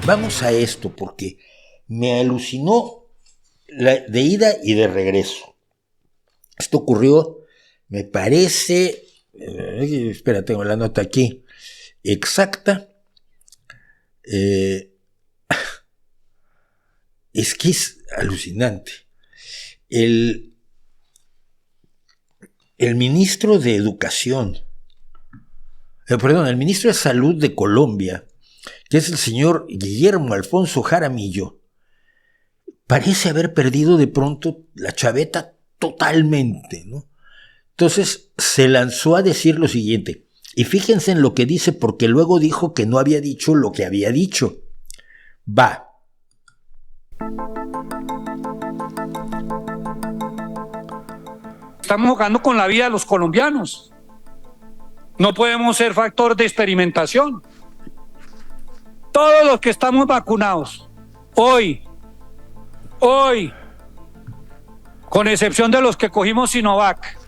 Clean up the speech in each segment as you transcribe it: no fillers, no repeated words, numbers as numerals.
Vamos a esto porque me alucinó de ida y de regreso. Esto ocurrió, me parece, espera, tengo la nota aquí, exacta. Es que es alucinante. El ministro de Educación, el ministro de Salud de Colombia, que es el señor Guillermo Alfonso Jaramillo, parece haber perdido de pronto la chaveta totalmente, ¿no? Entonces se lanzó a decir lo siguiente, y fíjense en lo que dice, porque luego dijo que no había dicho lo que había dicho. Va. Estamos jugando con la vida de los colombianos. No podemos ser factor de experimentación. Todos los que estamos vacunados, hoy, con excepción de los que cogimos Sinovac,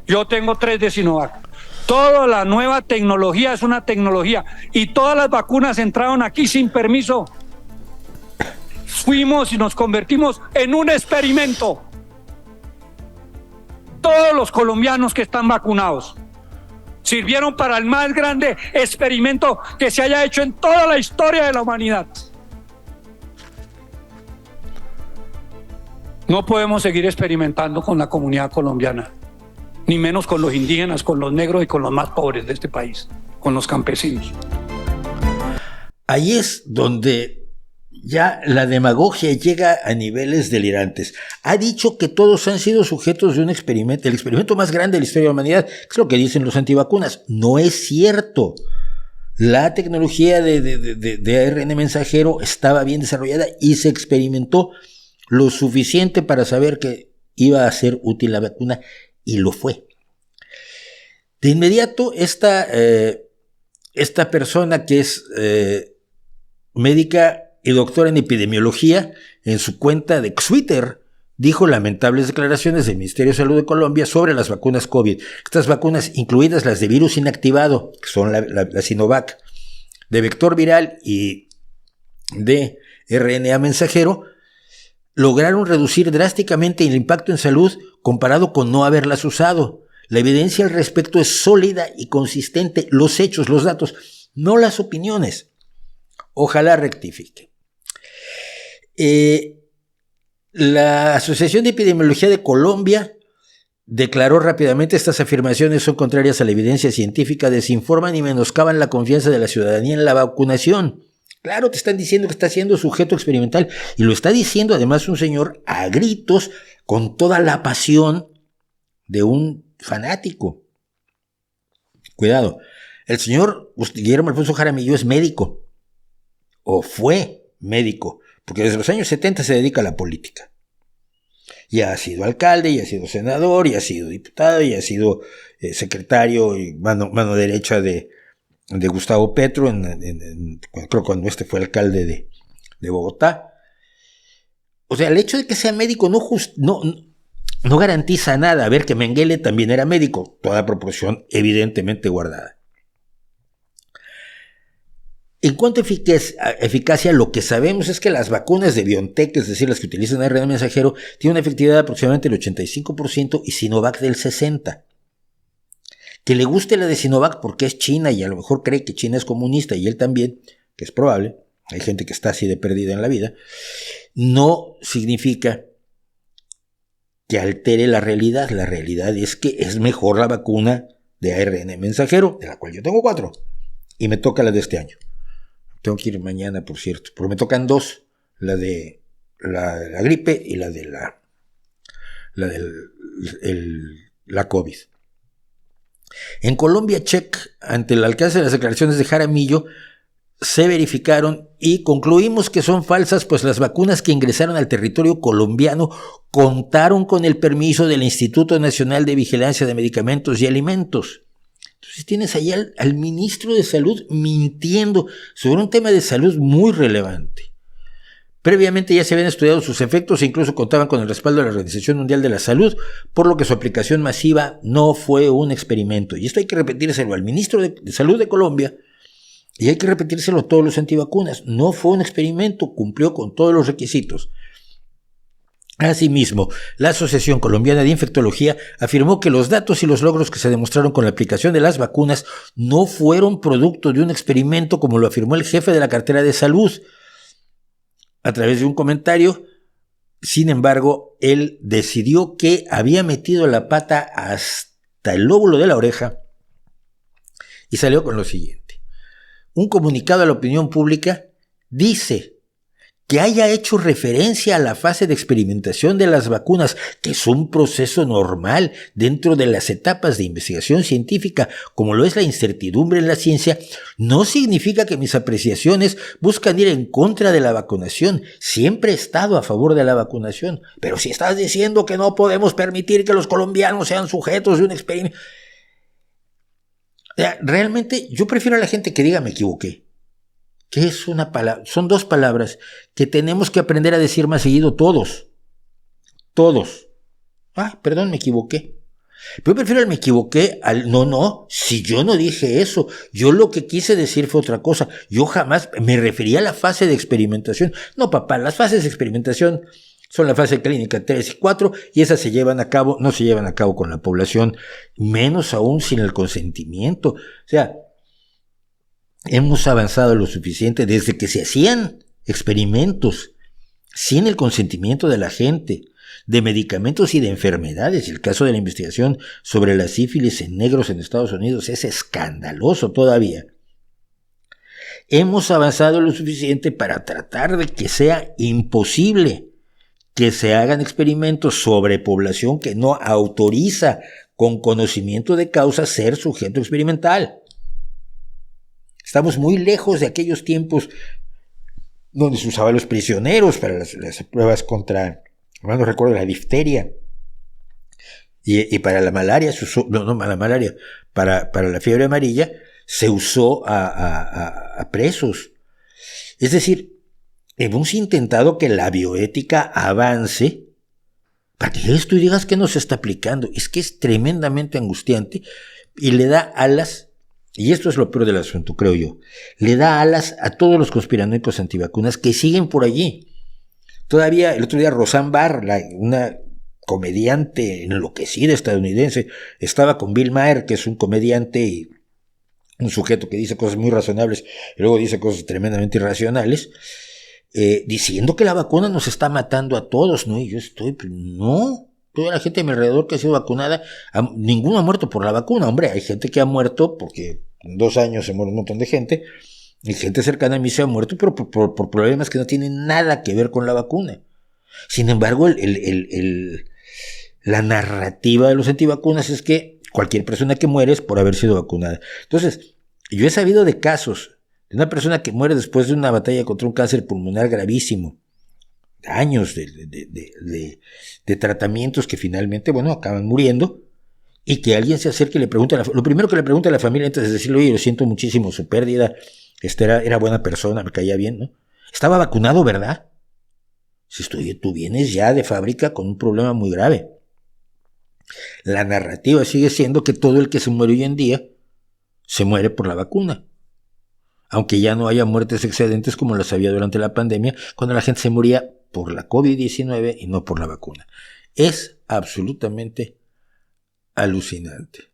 yo tengo 3 de Sinovac. Toda la nueva tecnología es una tecnología y todas las vacunas entraron aquí sin permiso. Fuimos y nos convertimos en un experimento. Todos los colombianos que están vacunados sirvieron para el más grande experimento que se haya hecho en toda la historia de la humanidad. No podemos seguir experimentando con la comunidad colombiana, ni menos con los indígenas, con los negros y con los más pobres de este país, con los campesinos. Ahí es donde ya la demagogia llega a niveles delirantes. Ha dicho que todos han sido sujetos de un experimento, el experimento más grande de la historia de la humanidad, que es lo que dicen los antivacunas. No es cierto. La tecnología de ARN mensajero estaba bien desarrollada y se experimentó lo suficiente para saber que iba a ser útil la vacuna, y lo fue. De inmediato, esta persona que es médica y doctora en epidemiología, en su cuenta de Twitter, dijo lamentables declaraciones del Ministerio de Salud de Colombia sobre las vacunas COVID. Estas vacunas, incluidas las de virus inactivado, que son la Sinovac, de vector viral y de RNA mensajero, lograron reducir drásticamente el impacto en salud comparado con no haberlas usado. La evidencia al respecto es sólida y consistente, los hechos, los datos, no las opiniones. Ojalá rectifique. La Asociación de Epidemiología de Colombia declaró rápidamente: estas afirmaciones son contrarias a la evidencia científica, desinforman y menoscaban la confianza de la ciudadanía en la vacunación. Claro, te están diciendo que está siendo sujeto experimental, y lo está diciendo además un señor a gritos, con toda la pasión de un fanático. Cuidado, el señor Guillermo Alfonso Jaramillo es médico, o fue médico, porque desde los años 70 se dedica a la política. Ya ha sido alcalde, ya ha sido senador, ya ha sido diputado, ya ha sido secretario y mano derecha de Gustavo Petro, creo cuando fue alcalde de Bogotá. O sea, el hecho de que sea médico no garantiza nada. A ver, que Mengele también era médico, toda proporción evidentemente guardada. En cuanto a eficacia, lo que sabemos es que las vacunas de BioNTech, es decir, las que utilizan ARN mensajero, tienen una efectividad de aproximadamente el 85% y Sinovac del 60%. Que le guste la de Sinovac porque es China y a lo mejor cree que China es comunista, y él también, que es probable, hay gente que está así de perdida en la vida, no significa que altere la realidad. La realidad es que es mejor la vacuna de ARN mensajero, de la cual yo tengo 4, y me toca la de este año. Tengo que ir mañana, por cierto, pero me tocan 2, la de la gripe y la de la COVID. En Colombia, check, ante el alcance de las declaraciones de Jaramillo, se verificaron y concluimos que son falsas, pues las vacunas que ingresaron al territorio colombiano contaron con el permiso del Instituto Nacional de Vigilancia de Medicamentos y Alimentos. Entonces tienes ahí al ministro de Salud mintiendo sobre un tema de salud muy relevante. Previamente ya se habían estudiado sus efectos e incluso contaban con el respaldo de la Organización Mundial de la Salud, por lo que su aplicación masiva no fue un experimento. Y esto hay que repetírselo al ministro de Salud de Colombia, Y hay que repetírselo a todos los antivacunas. No fue un experimento, cumplió con todos los requisitos. Asimismo, la Asociación Colombiana de Infectología afirmó que los datos y los logros que se demostraron con la aplicación de las vacunas no fueron producto de un experimento, como lo afirmó el jefe de la cartera de salud. A través de un comentario, sin embargo, él decidió que había metido la pata hasta el lóbulo de la oreja y salió con lo siguiente. Un comunicado a la opinión pública dice que haya hecho referencia a la fase de experimentación de las vacunas, que es un proceso normal dentro de las etapas de investigación científica, como lo es la incertidumbre en la ciencia, no significa que mis apreciaciones buscan ir en contra de la vacunación. Siempre he estado a favor de la vacunación. Pero si estás diciendo que no podemos permitir que los colombianos sean sujetos de un experimento... Realmente yo prefiero a la gente que diga me equivoqué. Que es una palabra, son dos palabras que tenemos que aprender a decir más seguido todos. Todos. Perdón, me equivoqué. Pero prefiero el me equivoqué al no, si yo no dije eso. Yo lo que quise decir fue otra cosa. Yo jamás me refería a la fase de experimentación. No, papá, las fases de experimentación son la fase clínica 3 y 4 y esas se llevan a cabo, no se llevan a cabo con la población, menos aún sin el consentimiento. O sea, hemos avanzado lo suficiente desde que se hacían experimentos sin el consentimiento de la gente, de medicamentos y de enfermedades. El caso de la investigación sobre la sífilis en negros en Estados Unidos es escandaloso todavía. Hemos avanzado lo suficiente para tratar de que sea imposible que se hagan experimentos sobre población que no autoriza con conocimiento de causa ser sujeto experimental. Estamos muy lejos de aquellos tiempos donde se usaban los prisioneros para las pruebas contra, no recuerdo, la difteria. Y para la malaria, se usó, para la fiebre amarilla, se usó a presos. Es decir, hemos intentado que la bioética avance para que esto y digas que no se está aplicando. Es que es tremendamente angustiante y le da alas. Y esto es lo peor del asunto, creo yo. Le da alas a todos los conspiranoicos antivacunas que siguen por allí. Todavía, el otro día, Roseanne Barr, una comediante enloquecida estadounidense, estaba con Bill Maher, que es un comediante y un sujeto que dice cosas muy razonables y luego dice cosas tremendamente irracionales, diciendo que la vacuna nos está matando a todos, ¿no? Y yo no. Toda la gente a mi alrededor que ha sido vacunada, ninguno ha muerto por la vacuna. Hombre, hay gente que ha muerto porque en 2 años se muere un montón de gente, y gente cercana a mí se ha muerto, pero por problemas que no tienen nada que ver con la vacuna. Sin embargo, la narrativa de los antivacunas es que cualquier persona que muere es por haber sido vacunada. Entonces, yo he sabido de casos de una persona que muere después de una batalla contra un cáncer pulmonar gravísimo, años de tratamientos que finalmente, acaban muriendo, y que alguien se acerque y le pregunte, lo primero que le pregunta a la familia antes de decirle, oye, lo siento muchísimo su pérdida, era buena persona, me caía bien, ¿no? Estaba vacunado, ¿verdad? Si tú vienes ya de fábrica con un problema muy grave. La narrativa sigue siendo que todo el que se muere hoy en día se muere por la vacuna. Aunque ya no haya muertes excedentes como las había durante la pandemia, cuando la gente se moría por la COVID-19 y no por la vacuna. Es absolutamente alucinante.